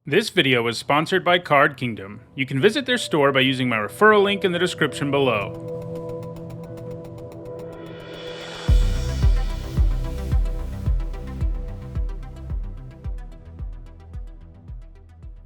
This video is sponsored by Card Kingdom. You can visit their store by using my referral link in the description below.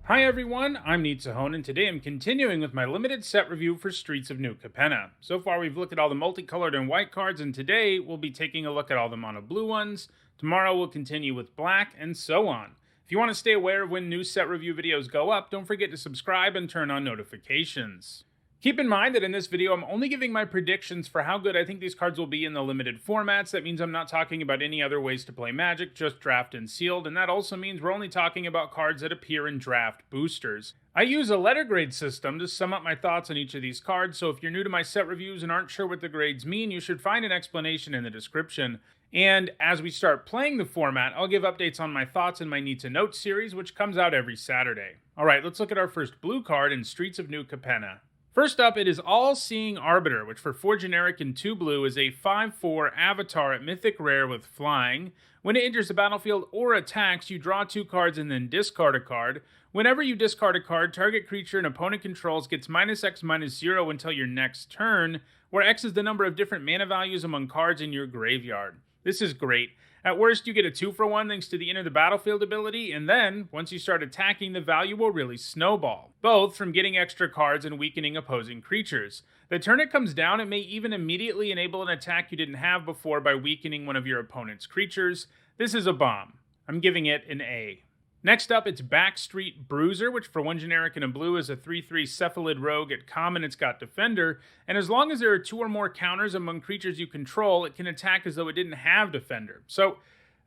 Hi everyone, I'm Nitsahon, and today I'm continuing with my limited set review for Streets of New Capenna. So far we've looked at all the multicolored and white cards, and today we'll be taking a look at all the mono blue ones. Tomorrow we'll continue with black, and so on. If you want to stay aware of when new set review videos go up, don't forget to subscribe and turn on notifications. Keep in mind that in this video, I'm only giving my predictions for how good I think these cards will be in the limited formats. That means I'm not talking about any other ways to play Magic, just draft and sealed, and that also means we're only talking about cards that appear in draft boosters. I use a letter grade system to sum up my thoughts on each of these cards, so if you're new to my set reviews and aren't sure what the grades mean, you should find an explanation in the description. And as we start playing the format, I'll give updates on my thoughts in my Need to Note series, which comes out every Saturday. Alright, let's look at our first blue card in Streets of New Capenna. First up, it is all Seeing Arbiter, which for 4 generic and 2 blue is a 5/4 avatar at Mythic Rare with flying. When it enters the battlefield or attacks, you draw 2 cards and then discard a card. Whenever you discard a card, target creature an opponent controls gets -X/-0 until your next turn, where X is the number of different mana values among cards in your graveyard. This is great. At worst, you get a 2-for-1 thanks to the Enter the Battlefield ability, and then, once you start attacking, the value will really snowball, both from getting extra cards and weakening opposing creatures. The turn it comes down, it may even immediately enable an attack you didn't have before by weakening one of your opponent's creatures. This is a bomb. I'm giving it an A. Next up, it's Backstreet Bruiser, which for 1 generic and a blue is a 3/3 Cephalid Rogue. At common, it's got Defender, and as long as there are 2 or more counters among creatures you control, it can attack as though it didn't have Defender. So,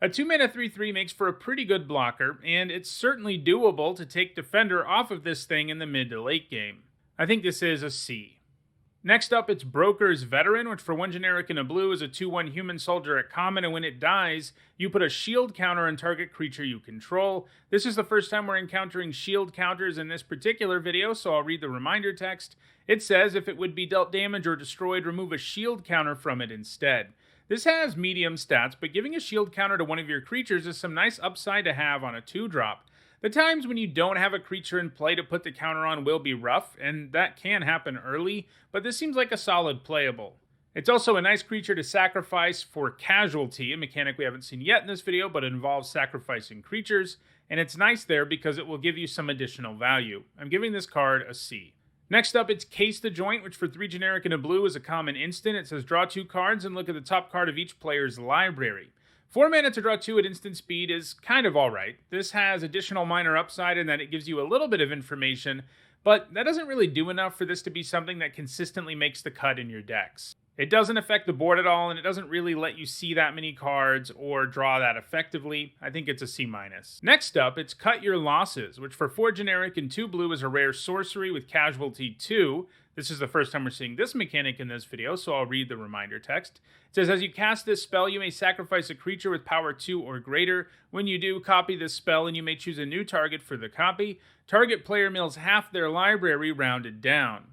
a 2-mana 3/3 makes for a pretty good blocker, and it's certainly doable to take Defender off of this thing in the mid to late game. I think this is a C. Next up, it's Broker's Veteran, which for 1 generic and a blue is a 2/1 human soldier at common, and when it dies, you put a shield counter on target creature you control. This is the first time we're encountering shield counters in this particular video, so I'll read the reminder text. It says, if it would be dealt damage or destroyed, remove a shield counter from it instead. This has medium stats, but giving a shield counter to one of your creatures is some nice upside to have on a 2-drop. The times when you don't have a creature in play to put the counter on will be rough, and that can happen early, but this seems like a solid playable. It's also a nice creature to sacrifice for Casualty, a mechanic we haven't seen yet in this video, but it involves sacrificing creatures, and it's nice there because it will give you some additional value. I'm giving this card a C. Next up, it's Case the Joint, which for 3 generic and a blue is a common instant. It says draw 2 cards and look at the top card of each player's library. 4 mana to draw 2 at instant speed is kind of alright. This has additional minor upside in that it gives you a little bit of information, but that doesn't really do enough for this to be something that consistently makes the cut in your decks. It doesn't affect the board at all, and it doesn't really let you see that many cards or draw that effectively. I think it's a C-. Next up, it's Cut Your Losses, which for 4 generic and 2 blue is a rare sorcery with Casualty 2. This is the first time we're seeing this mechanic in this video, so I'll read the reminder text. It says, as you cast this spell, you may sacrifice a creature with power 2 or greater. When you do, copy this spell, and you may choose a new target for the copy. Target player mills half their library rounded down.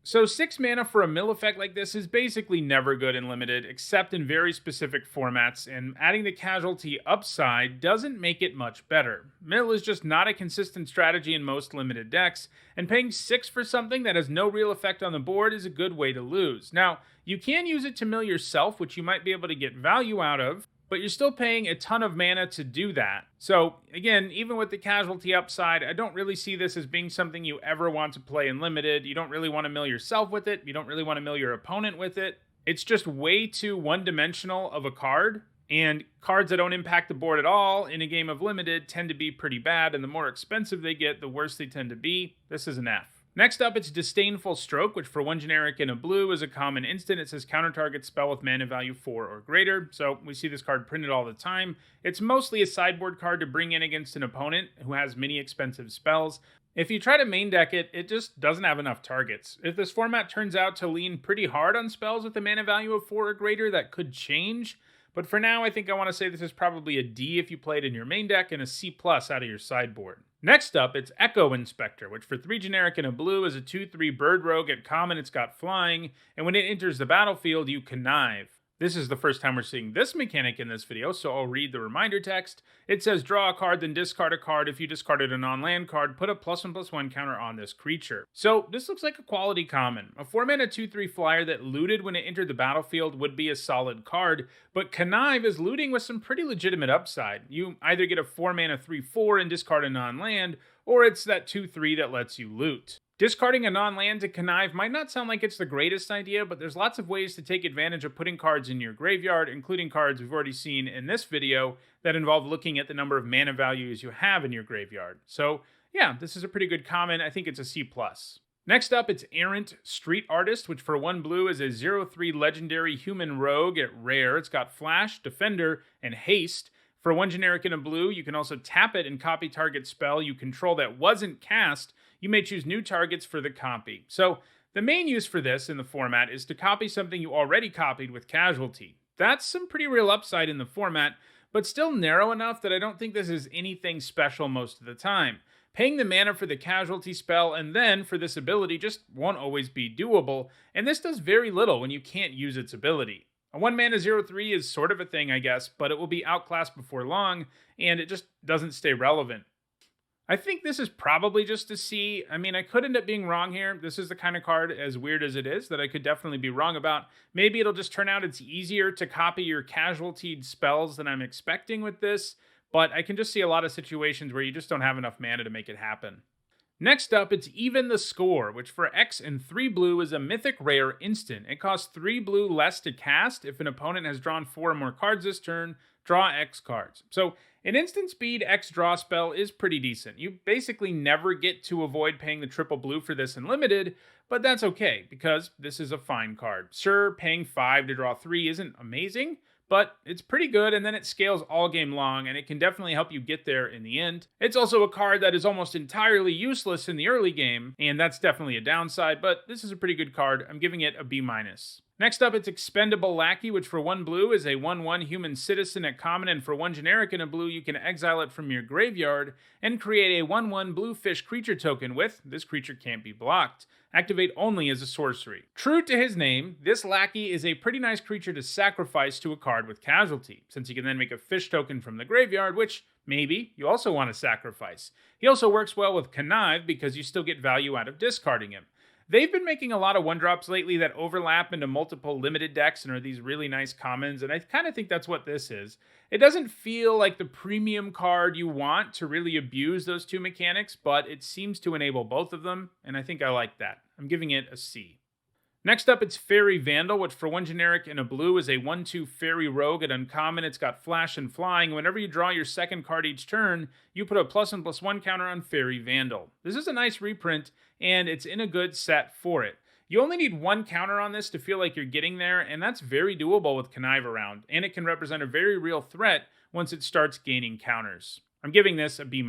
So 6 mana for a mill effect like this is basically never good in limited, except in very specific formats, and adding the casualty upside doesn't make it much better. Mill is just not a consistent strategy in most limited decks, and paying 6 for something that has no real effect on the board is a good way to lose. Now, you can use it to mill yourself, which you might be able to get value out of, but you're still paying a ton of mana to do that. So, again, even with the casualty upside, I don't really see this as being something you ever want to play in limited. You don't really want to mill yourself with it. You don't really want to mill your opponent with it. It's just way too one-dimensional of a card, and cards that don't impact the board at all in a game of limited tend to be pretty bad, and the more expensive they get, the worse they tend to be. This is an F. Next up, it's Disdainful Stroke, which for 1 generic and a blue is a common instant. It says counter target spell with mana value 4 or greater, so we see this card printed all the time. It's mostly a sideboard card to bring in against an opponent who has many expensive spells. If you try to main deck it, it just doesn't have enough targets. If this format turns out to lean pretty hard on spells with a mana value of 4 or greater, that could change. But for now, I think I want to say this is probably a D if you play it in your main deck and a C+ out of your sideboard. Next up, it's Echo Inspector, which for 3 generic and a blue is a 2/3 bird rogue. At common, it's got flying, and when it enters the battlefield, you connive. This is the first time we're seeing this mechanic in this video, so I'll read the reminder text. It says, draw a card, then discard a card. If you discarded a non-land card, put a +1/+1 counter on this creature. So this looks like a quality common. A 4-mana 2/3 flyer that looted when it entered the battlefield would be a solid card, but Connive is looting with some pretty legitimate upside. You either get a 4-mana 3/4 and discard a non-land, or it's that 2/3 that lets you loot. Discarding a non-land to connive might not sound like it's the greatest idea, but there's lots of ways to take advantage of putting cards in your graveyard, including cards we've already seen in this video that involve looking at the number of mana values you have in your graveyard. So yeah, this is a pretty good common. I think it's a C+. Next up, it's Errant Street Artist, which for 1 blue is a 0/3 legendary human rogue at rare. It's got Flash, Defender, and Haste. For 1 generic and a blue, you can also tap it and copy target spell you control that wasn't cast. You may choose new targets for the copy. So the main use for this in the format is to copy something you already copied with Casualty. That's some pretty real upside in the format, but still narrow enough that I don't think this is anything special most of the time. Paying the mana for the Casualty spell and then for this ability just won't always be doable, and this does very little when you can't use its ability. A 1 mana 0/3 is sort of a thing, I guess, but it will be outclassed before long, and it just doesn't stay relevant. I think this is probably just a C. I mean, I could end up being wrong here. This is the kind of card, as weird as it is, that I could definitely be wrong about. Maybe it'll just turn out it's easier to copy your casualtied spells than I'm expecting with this, but I can just see a lot of situations where you just don't have enough mana to make it happen. Next up, it's Even the Score, which for X and 3 blue is a mythic rare instant. It costs 3 blue less to cast. If an opponent has drawn 4 or more cards this turn, draw X cards. So an instant speed X draw spell is pretty decent. You basically never get to avoid paying the triple blue for this in limited, but that's okay, because this is a fine card. Sure, paying 5 to draw 3 isn't amazing, but it's pretty good, and then it scales all game long, and it can definitely help you get there in the end. It's also a card that is almost entirely useless in the early game, and that's definitely a downside, but this is a pretty good card. I'm giving it a B-. Next up, it's Expendable Lackey, which for 1 blue is a 1/1 human citizen at common, and for 1 generic and a blue, you can exile it from your graveyard and create a 1/1 blue fish creature token with this creature can't be blocked. Activate only as a sorcery. True to his name, this Lackey is a pretty nice creature to sacrifice to a card with Casualty, since you can then make a fish token from the graveyard, which maybe you also want to sacrifice. He also works well with Connive because you still get value out of discarding him. They've been making a lot of 1-drops lately that overlap into multiple limited decks and are these really nice commons, and I kind of think that's what this is. It doesn't feel like the premium card you want to really abuse those two mechanics, but it seems to enable both of them, and I think I like that. I'm giving it a C. Next up, it's Fairy Vandal, which for 1 generic and a blue is a 1/2 Fairy Rogue at uncommon. It's got Flash and Flying. Whenever you draw your second card each turn, you put a +1/+1 counter on Fairy Vandal. This is a nice reprint, and it's in a good set for it. You only need 1 counter on this to feel like you're getting there, and that's very doable with Connive around, and it can represent a very real threat once it starts gaining counters. I'm giving this a B-.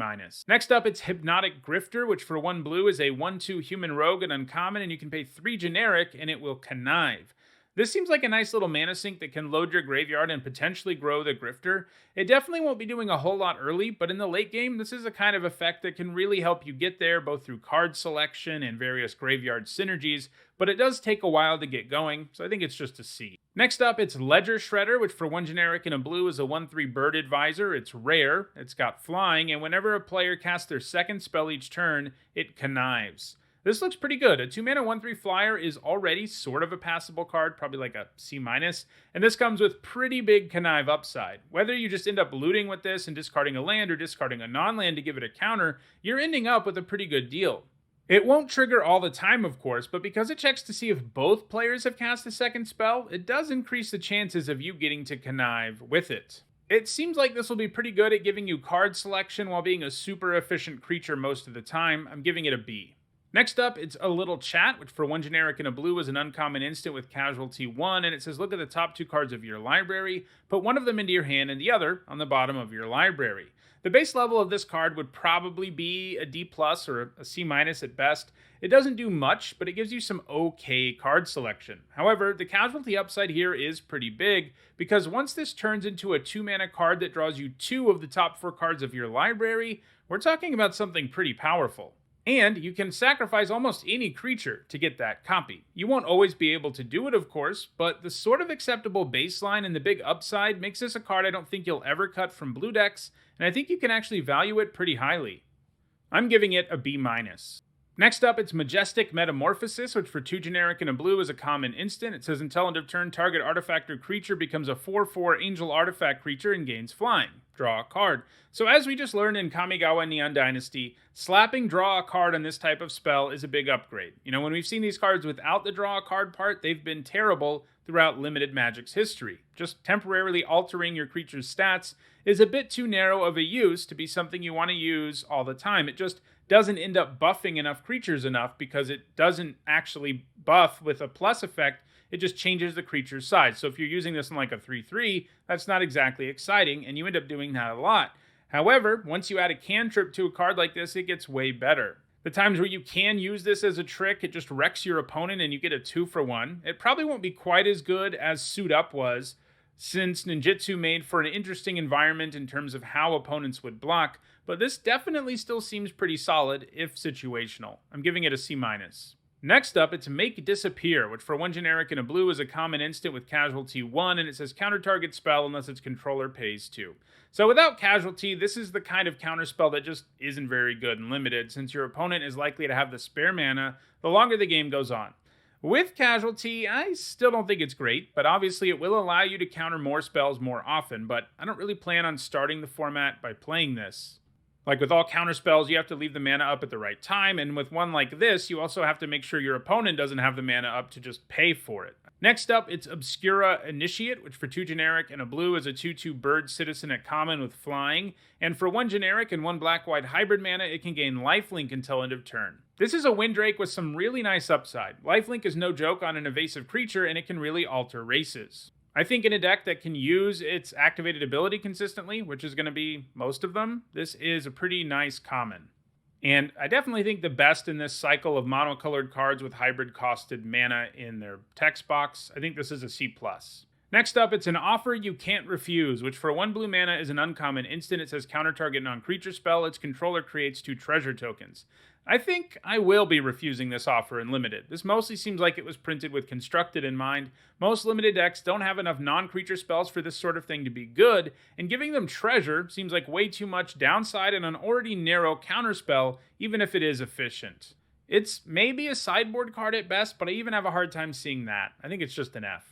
Next up, it's Hypnotic Grifter, which for 1 blue is a 1/2 human rogue at uncommon, and you can pay 3 generic, and it will connive. This seems like a nice little mana sink that can load your graveyard and potentially grow the Grifter. It definitely won't be doing a whole lot early, but in the late game, this is a kind of effect that can really help you get there, both through card selection and various graveyard synergies, but it does take a while to get going, so I think it's just a C. Next up, it's Ledger Shredder, which for 1 generic and a blue is a 1/3 Bird Advisor. It's rare, it's got Flying, and whenever a player casts their second spell each turn, it connives. This looks pretty good. A 2 mana 1/3 flyer is already sort of a passable card, probably like a C-, and this comes with pretty big connive upside. Whether you just end up looting with this and discarding a land or discarding a non-land to give it a counter, you're ending up with a pretty good deal. It won't trigger all the time, of course, but because it checks to see if both players have cast a second spell, it does increase the chances of you getting to connive with it. It seems like this will be pretty good at giving you card selection while being a super efficient creature most of the time. I'm giving it a B. Next up, it's A Little Chat, which for 1 generic and a blue is an uncommon instant with Casualty 1, and it says look at the top 2 cards of your library, put one of them into your hand and the other on the bottom of your library. The base level of this card would probably be a D+ or a C- at best. It doesn't do much, but it gives you some okay card selection. However, the Casualty upside here is pretty big, because once this turns into a 2 mana card that draws you 2 of the top 4 cards of your library, we're talking about something pretty powerful. And you can sacrifice almost any creature to get that copy. You won't always be able to do it, of course, but the sort of acceptable baseline and the big upside makes this a card I don't think you'll ever cut from blue decks, and I think you can actually value it pretty highly. I'm giving it a B-. Next up, it's Majestic Metamorphosis, which for 2 generic and a blue is a common instant. It says until end of turn, target artifact or creature becomes a 4/4 angel artifact creature and gains flying. Draw a card. So as we just learned in Kamigawa Neon Dynasty, slapping draw a card on this type of spell is a big upgrade. When we've seen these cards without the draw a card part, they've been terrible throughout limited Magic's history. Just temporarily altering your creature's stats is a bit too narrow of a use to be something you want to use all the time. It just doesn't end up buffing enough creatures enough because it doesn't actually buff with a plus effect. It just changes the creature's size. So if you're using this in like a 3/3, that's not exactly exciting, and you end up doing that a lot. However, once you add a cantrip to a card like this, it gets way better. The times where you can use this as a trick, it just wrecks your opponent and you get a 2-for-1. It probably won't be quite as good as Suit Up was, since ninjutsu made for an interesting environment in terms of how opponents would block, but this definitely still seems pretty solid, if situational. I'm giving it a C-. Next up, it's Make Disappear, which for 1 generic and a blue is a common instant with casualty 1, and it says counter target spell unless its controller pays 2. So without casualty, this is the kind of counterspell that just isn't very good and limited, since your opponent is likely to have the spare mana the longer the game goes on. With casualty, I still don't think it's great, but obviously it will allow you to counter more spells more often, but I don't really plan on starting the format by playing this. Like with all counter spells, you have to leave the mana up at the right time, and with one like this, you also have to make sure your opponent doesn't have the mana up to just pay for it. Next up, it's Obscura Initiate, which for 2 generic and a blue is a 2/2 bird citizen at common with flying, and for 1 generic and 1 black-white hybrid mana, it can gain lifelink until end of turn. This is a Windrake with some really nice upside. Lifelink is no joke on an evasive creature, and it can really alter races. I think in a deck that can use its activated ability consistently, which is going to be most of them, this is a pretty nice common. And I definitely think the best in this cycle of monocolored cards with hybrid costed mana in their text box. I think this is a C+. Next up, it's an Offer You Can't Refuse, which for 1 blue mana is an uncommon instant. It says counter target non-creature spell. Its controller creates 2 treasure tokens. I think I will be refusing this offer in Limited. This mostly seems like it was printed with Constructed in mind. Most Limited decks don't have enough non-creature spells for this sort of thing to be good, and giving them treasure seems like way too much downside and an already narrow counterspell, even if it is efficient. It's maybe a sideboard card at best, but I even have a hard time seeing that. I think it's just an F.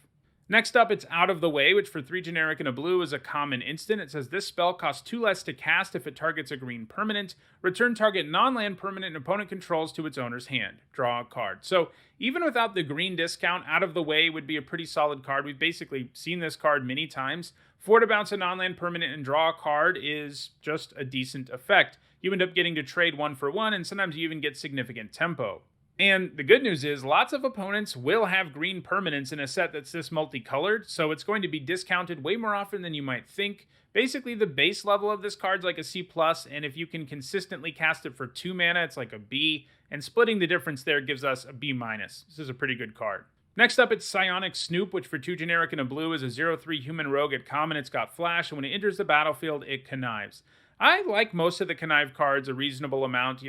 Next up, it's Out of the Way, which for 3 generic and a blue is a common instant. It says this spell costs 2 less to cast if it targets a green permanent. Return target non-land permanent and opponent controls to its owner's hand. Draw a card. So even without the green discount, Out of the Way would be a pretty solid card. We've basically seen this card many times. 4 to bounce a non-land permanent and draw a card is just a decent effect. You end up getting to trade 1 for 1, and sometimes you even get significant tempo. And the good news is lots of opponents will have green permanents in a set that's this multicolored, so it's going to be discounted way more often than you might think. Basically, the base level of this card's like a C+, and if you can consistently cast it for 2 mana, it's like a B, and splitting the difference there gives us a B-. This is a pretty good card. Next up, it's Psionic Snoop, which for 2 generic and a blue is a 0/3 human rogue at common. It's got flash, and when it enters the battlefield, it connives. I like most of the connive cards a reasonable amount.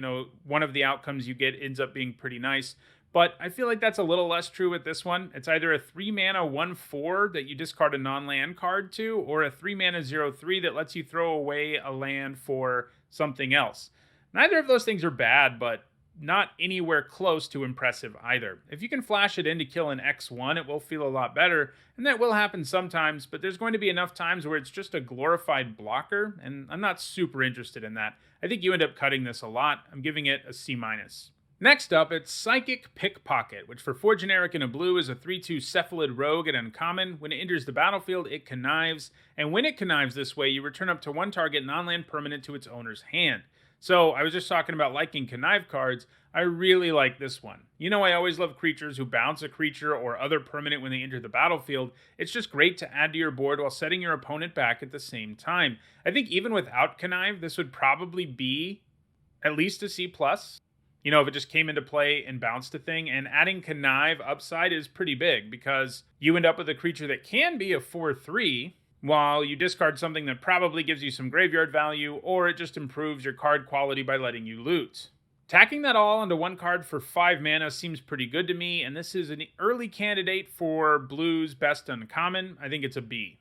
One of the outcomes you get ends up being pretty nice, but I feel like that's a little less true with this one. It's either a 3 mana 1/4 that you discard a non-land card to, or a 3 mana 0/3 that lets you throw away a land for something else. Neither of those things are bad, but not anywhere close to impressive either. If you can flash it in to kill an X1, it will feel a lot better, and that will happen sometimes, but there's going to be enough times where it's just a glorified blocker, and I'm not super interested in that. I think you end up cutting this a lot. I'm giving it a C-. Next up, it's Psychic Pickpocket, which for 4 generic and a blue is a 3/2 cephalid rogue at uncommon. When it enters the battlefield, it connives, and when it connives this way, you return up to 1 target non-land permanent to its owner's hand. So I was just talking about liking connive cards. I really like this one. I always love creatures who bounce a creature or other permanent when they enter the battlefield. It's just great to add to your board while setting your opponent back at the same time. I think even without connive, this would probably be at least a C+. If it just came into play and bounced a thing, and adding connive upside is pretty big because you end up with a creature that can be a 4/3, while you discard something that probably gives you some graveyard value, or it just improves your card quality by letting you loot. Tacking that all onto one card for 5 mana seems pretty good to me, and this is an early candidate for Blue's best uncommon. I think it's a B.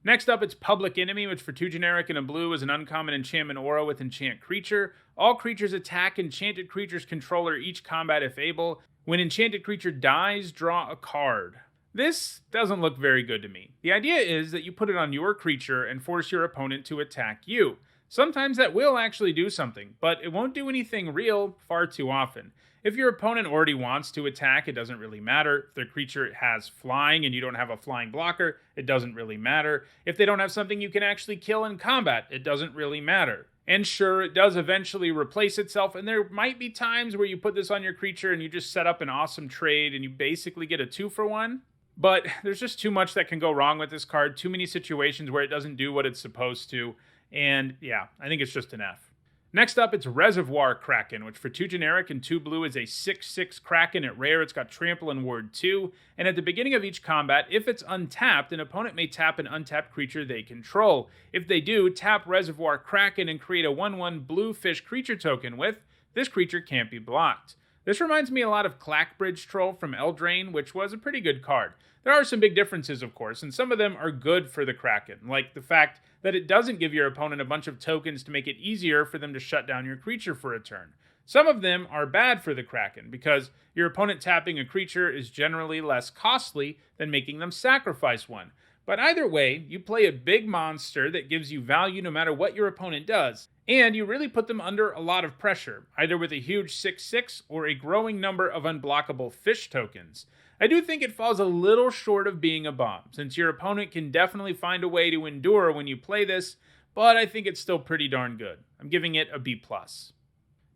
Next up, it's Public Enemy, which for 2 generic and a blue is an uncommon enchantment aura with enchant creature. All creatures attack enchanted creature's controller each combat if able. When enchanted creature dies, draw a card. This doesn't look very good to me. The idea is that you put it on your creature and force your opponent to attack you. Sometimes that will actually do something, but it won't do anything real far too often. If your opponent already wants to attack, it doesn't really matter. If their creature has flying and you don't have a flying blocker, it doesn't really matter. If they don't have something you can actually kill in combat, it doesn't really matter. And sure, it does eventually replace itself, and there might be times where you put this on your creature and you just set up an awesome trade and you basically get a 2-for-1. But there's just too much that can go wrong with this card, too many situations where it doesn't do what it's supposed to. And yeah, I think it's just an F. Next up, it's Reservoir Kraken, which for 2 generic and 2 blue is a 6/6 Kraken. At rare, it's got Trample and Ward 2. And at the beginning of each combat, if it's untapped, an opponent may tap an untapped creature they control. If they do, tap Reservoir Kraken and create a 1/1 blue fish creature token with. This creature can't be blocked. This reminds me a lot of Clackbridge Troll from Eldraine, which was a pretty good card. There are some big differences, of course, and some of them are good for the Kraken, like the fact that it doesn't give your opponent a bunch of tokens to make it easier for them to shut down your creature for a turn. Some of them are bad for the Kraken, because your opponent tapping a creature is generally less costly than making them sacrifice one. But either way, you play a big monster that gives you value no matter what your opponent does, and you really put them under a lot of pressure, either with a huge 6/6 or a growing number of unblockable fish tokens. I do think it falls a little short of being a bomb, since your opponent can definitely find a way to endure when you play this, but I think it's still pretty darn good. I'm giving it a B+.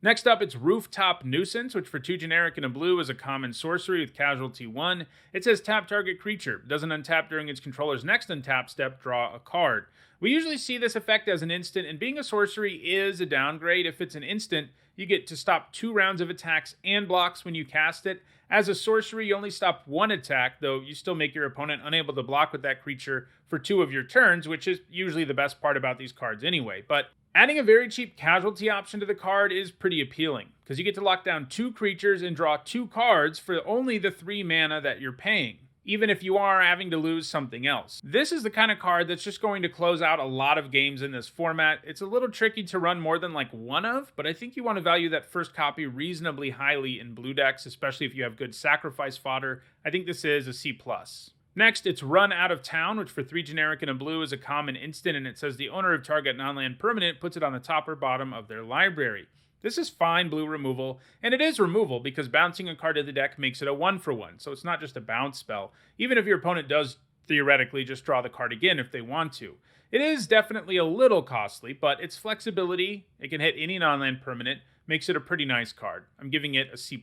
Next up, it's Rooftop Nuisance, which for 2 generic and a blue is a common sorcery with casualty 1. It says tap target creature. Doesn't untap during its controller's next untap step, draw a card. We usually see this effect as an instant, and being a sorcery is a downgrade. If it's an instant, you get to stop 2 rounds of attacks and blocks when you cast it. As a sorcery, you only stop 1 attack, though you still make your opponent unable to block with that creature for 2 of your turns, which is usually the best part about these cards anyway. But adding a very cheap casualty option to the card is pretty appealing, because you get to lock down 2 creatures and draw 2 cards for only the 3 mana that you're paying, even if you are having to lose something else. This is the kind of card that's just going to close out a lot of games in this format. It's a little tricky to run more than like one of, but I think you want to value that first copy reasonably highly in blue decks, especially if you have good sacrifice fodder. I think this is a C+. Next, it's Run Out of Town, which for 3 generic and a blue is a common instant, and it says the owner of target non-land permanent puts it on the top or bottom of their library. This is fine blue removal, and it is removal because bouncing a card to the deck makes it a 1-for-1, so it's not just a bounce spell, even if your opponent does theoretically just draw the card again if they want to. It is definitely a little costly, but its flexibility, it can hit any non-land permanent, makes it a pretty nice card. I'm giving it a C+.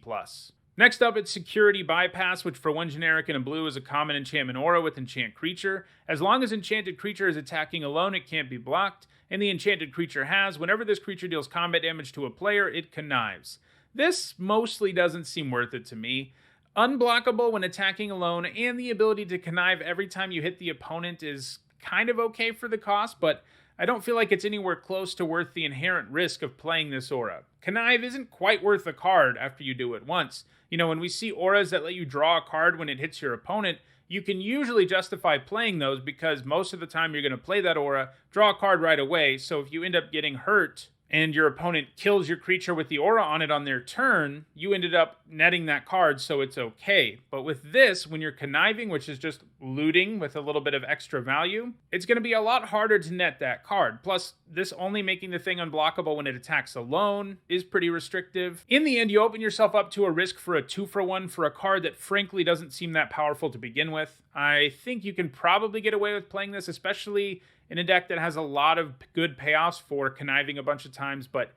Next up, it's Security Bypass, which for 1 generic and a blue is a common enchantment aura with enchant creature. As long as enchanted creature is attacking alone, it can't be blocked, and the enchanted creature has, whenever this creature deals combat damage to a player, it connives. This mostly doesn't seem worth it to me. Unblockable when attacking alone, and the ability to connive every time you hit the opponent is kind of okay for the cost, but I don't feel like it's anywhere close to worth the inherent risk of playing this aura. Connive isn't quite worth the card after you do it once. You know, when we see auras that let you draw a card when it hits your opponent, you can usually justify playing those because most of the time you're going to play that aura, draw a card right away, so if you end up getting hurt and your opponent kills your creature with the aura on it on their turn, you ended up netting that card, so it's okay. But with this, when you're conniving, which is just looting with a little bit of extra value, it's going to be a lot harder to net that card. Plus, this only making the thing unblockable when it attacks alone is pretty restrictive. In the end, you open yourself up to a risk for a 2-for-1 for a card that frankly doesn't seem that powerful to begin with. I think you can probably get away with playing this, especially in a deck that has a lot of good payoffs for conniving a bunch of times, but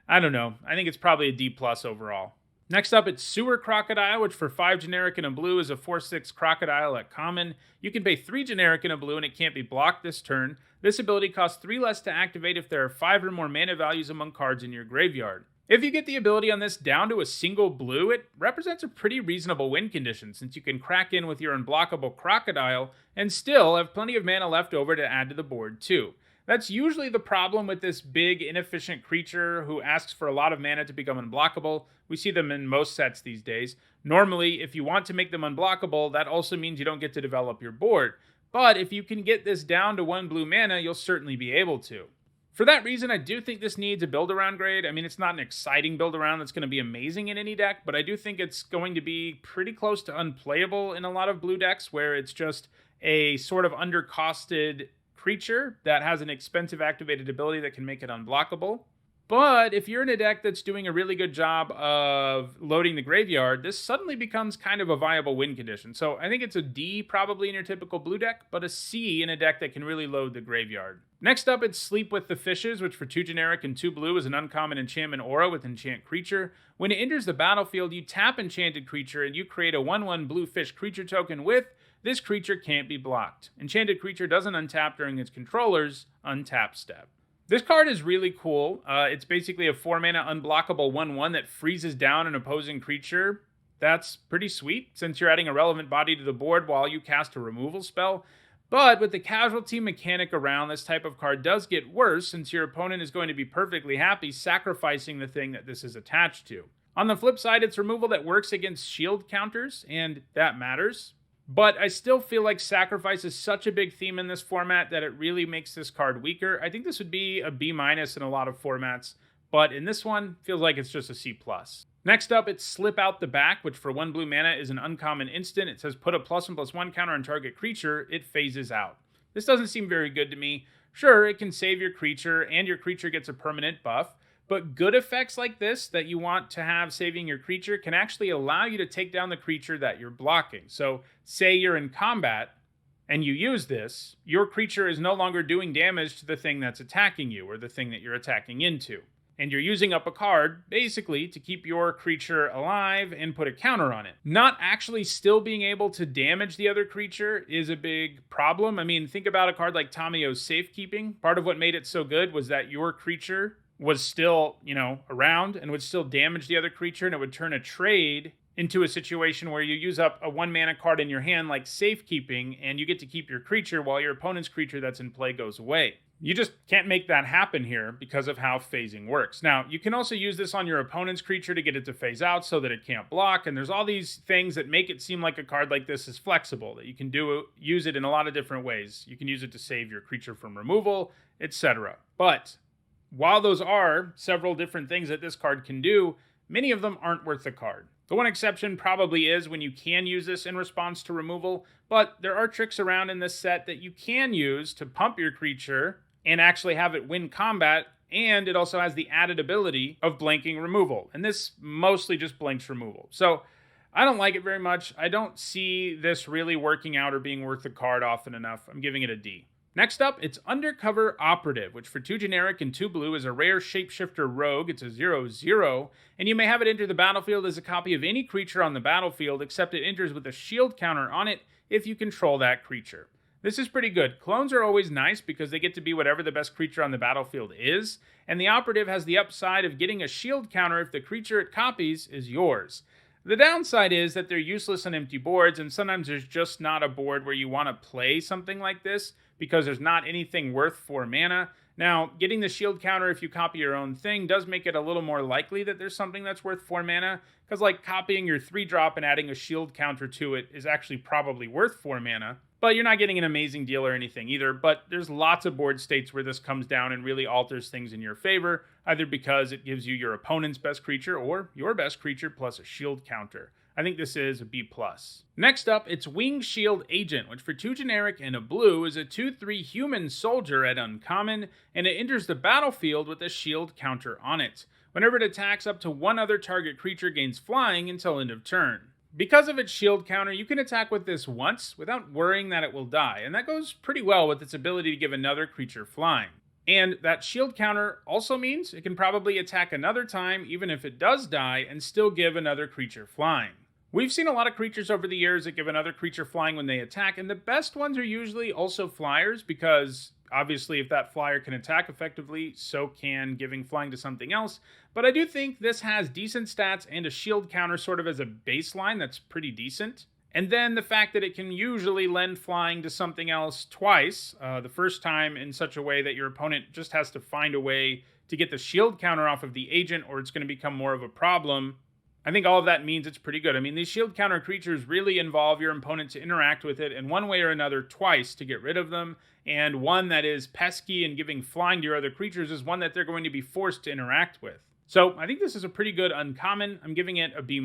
I don't know. I think it's probably a D+ overall. Next up, it's Sewer Crocodile, which for 5 generic and a blue is a 4/6 Crocodile at common. You can pay 3 generic and a blue and it can't be blocked this turn. This ability costs 3 less to activate if there are 5 or more mana values among cards in your graveyard. If you get the ability on this down to a single blue, it represents a pretty reasonable win condition since you can crack in with your unblockable Crocodile and still have plenty of mana left over to add to the board too. That's usually the problem with this big, inefficient creature who asks for a lot of mana to become unblockable. We see them in most sets these days. Normally, if you want to make them unblockable, that also means you don't get to develop your board. But if you can get this down to 1 blue mana, you'll certainly be able to. For that reason, I do think this needs a build-around grade. I mean, it's not an exciting build-around that's going to be amazing in any deck, but I do think it's going to be pretty close to unplayable in a lot of blue decks where it's just a sort of undercosted creature that has an expensive activated ability that can make it unblockable. But if you're in a deck that's doing a really good job of loading the graveyard, this suddenly becomes kind of a viable win condition. So I think it's a D probably in your typical blue deck, but a C in a deck that can really load the graveyard. Next up, it's Sleep with the Fishes, which for 2 generic and 2 blue is an uncommon enchantment aura with enchant creature. When it enters the battlefield, you tap enchanted creature and you create a 1/1 blue fish creature token with this creature can't be blocked. Enchanted creature doesn't untap during its controller's untap step. This card is really cool. It's basically a 4 mana unblockable 1/1 that freezes down an opposing creature. That's pretty sweet, since you're adding a relevant body to the board while you cast a removal spell. But with the casualty mechanic around, this type of card does get worse, since your opponent is going to be perfectly happy sacrificing the thing that this is attached to. On the flip side, it's removal that works against shield counters, and that matters. But I still feel like sacrifice is such a big theme in this format that it really makes this card weaker. I think this would be a B- in a lot of formats, but in this one, feels like it's just a C+. Next up, it's Slip Out the Back, which for 1 blue mana is an uncommon instant. It says put a +1/+1 counter on target creature, it phases out. This doesn't seem very good to me. Sure, it can save your creature, and your creature gets a permanent buff, but good effects like this that you want to have saving your creature can actually allow you to take down the creature that you're blocking. So say you're in combat and you use this, your creature is no longer doing damage to the thing that's attacking you or the thing that you're attacking into. And you're using up a card, basically, to keep your creature alive and put a counter on it. Not actually still being able to damage the other creature is a big problem. I mean, think about a card like Tamiyo's Safekeeping. Part of what made it so good was that your creature was still, around and would still damage the other creature, and it would turn a trade into a situation where you use up a 1 mana card in your hand like Safekeeping, and you get to keep your creature while your opponent's creature that's in play goes away. You just can't make that happen here because of how phasing works. Now, you can also use this on your opponent's creature to get it to phase out so that it can't block, and there's all these things that make it seem like a card like this is flexible, that you can use it in a lot of different ways. You can use it to save your creature from removal, etc. But while those are several different things that this card can do, many of them aren't worth the card. The one exception probably is when you can use this in response to removal, but there are tricks around in this set that you can use to pump your creature and actually have it win combat, and it also has the added ability of blanking removal, and this mostly just blanks removal. So I don't like it very much. I don't see this really working out or being worth the card often enough. I'm giving it a D. Next up, it's Undercover Operative, which for 2 generic and 2 blue is a rare shapeshifter rogue. It's a 0/0, and you may have it enter the battlefield as a copy of any creature on the battlefield, except it enters with a shield counter on it if you control that creature. This is pretty good. Clones are always nice because they get to be whatever the best creature on the battlefield is, and the Operative has the upside of getting a shield counter if the creature it copies is yours. The downside is that they're useless on empty boards, and sometimes there's just not a board where you want to play something like this because there's not anything worth 4 mana. Now, getting the shield counter if you copy your own thing does make it a little more likely that there's something that's worth 4 mana, because like copying your 3-drop and adding a shield counter to it is actually probably worth 4 mana. But you're not getting an amazing deal or anything either, but there's lots of board states where this comes down and really alters things in your favor, either because it gives you your opponent's best creature or your best creature plus a shield counter. I think this is a B+. Next up, it's Wing Shield Agent, which for 2 generic and a blue is a 2/3 human soldier at uncommon, and it enters the battlefield with a shield counter on it. Whenever it attacks, up to 1 other target creature gains flying until end of turn. Because of its shield counter, you can attack with this once without worrying that it will die, and that goes pretty well with its ability to give another creature flying. And that shield counter also means it can probably attack another time even if it does die and still give another creature flying. We've seen a lot of creatures over the years that give another creature flying when they attack, and the best ones are usually also flyers because obviously if that flyer can attack effectively, so can giving flying to something else. But I do think this has decent stats and a shield counter sort of as a baseline that's pretty decent. And then the fact that it can usually lend flying to something else twice, the first time in such a way that your opponent just has to find a way to get the shield counter off of the agent, or it's going to become more of a problem. I think all of that means it's pretty good. I mean, these shield counter creatures really involve your opponent to interact with it in one way or another twice to get rid of them, and one that is pesky and giving flying to your other creatures is one that they're going to be forced to interact with. So I think this is a pretty good uncommon. I'm giving it a B-.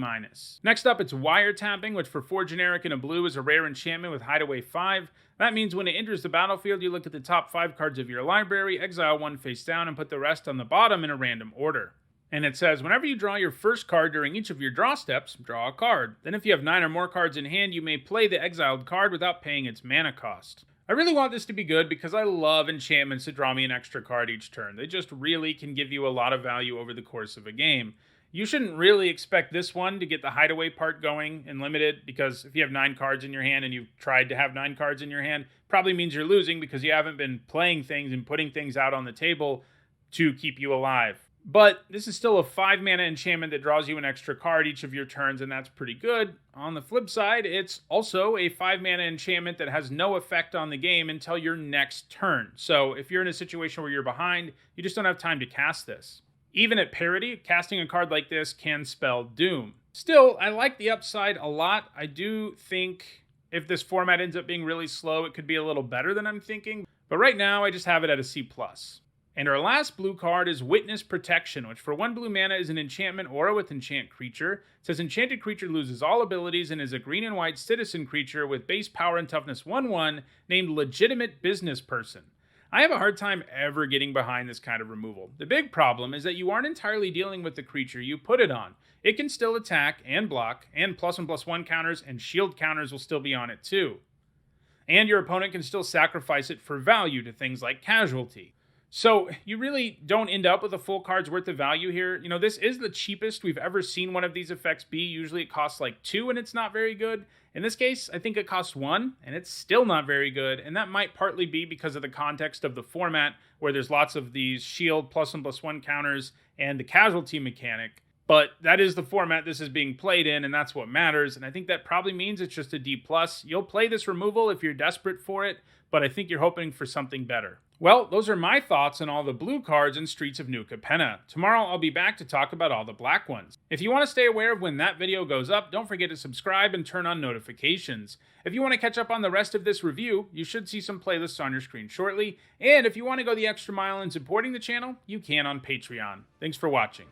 Next up, it's wiretapping, which for 4 generic and a blue is a rare enchantment with Hideaway 5. That means when it enters the battlefield, you look at the top 5 cards of your library, exile 1 face down, and put the rest on the bottom in a random order. And it says, whenever you draw your first card during each of your draw steps, draw a card. Then if you have 9 or more cards in hand, you may play the exiled card without paying its mana cost. I really want this to be good because I love enchantments that draw me an extra card each turn. They just really can give you a lot of value over the course of a game. You shouldn't really expect this one to get the hideaway part going in limited, because if you have 9 cards in your hand and you've tried to have 9 cards in your hand, probably means you're losing because you haven't been playing things and putting things out on the table to keep you alive. But this is still a 5 mana enchantment that draws you an extra card each of your turns, and that's pretty good. On the flip side, it's also a 5 mana enchantment that has no effect on the game until your next turn. So if you're in a situation where you're behind, you just don't have time to cast this. Even at parity, casting a card like this can spell doom. Still, I like the upside a lot. I do think if this format ends up being really slow, it could be a little better than I'm thinking. But right now, I just have it at a C+. And our last blue card is Witness Protection, which for 1 blue mana is an enchantment aura with enchant creature. It says enchanted creature loses all abilities and is a green and white citizen creature with base power and toughness 1/1 named Legitimate Business Person. I have a hard time ever getting behind this kind of removal. The big problem is that you aren't entirely dealing with the creature you put it on. It can still attack and block, and +1/+1 counters and shield counters will still be on it too. And your opponent can still sacrifice it for value to things like casualty. So you really don't end up with a full card's worth of value here. You know, this is the cheapest we've ever seen one of these effects be. Usually it costs like 2 and it's not very good. In this case, I think it costs 1 and it's still not very good. And that might partly be because of the context of the format where there's lots of these shield +1/+1 counters and the casualty mechanic. But that is the format this is being played in, and that's what matters. And I think that probably means it's just a D+. You'll play this removal if you're desperate for it, but I think you're hoping for something better. Well, those are my thoughts on all the blue cards in Streets of New Capenna. Tomorrow I'll be back to talk about all the black ones. If you want to stay aware of when that video goes up, don't forget to subscribe and turn on notifications. If you want to catch up on the rest of this review, you should see some playlists on your screen shortly. And if you want to go the extra mile in supporting the channel, you can on Patreon. Thanks for watching.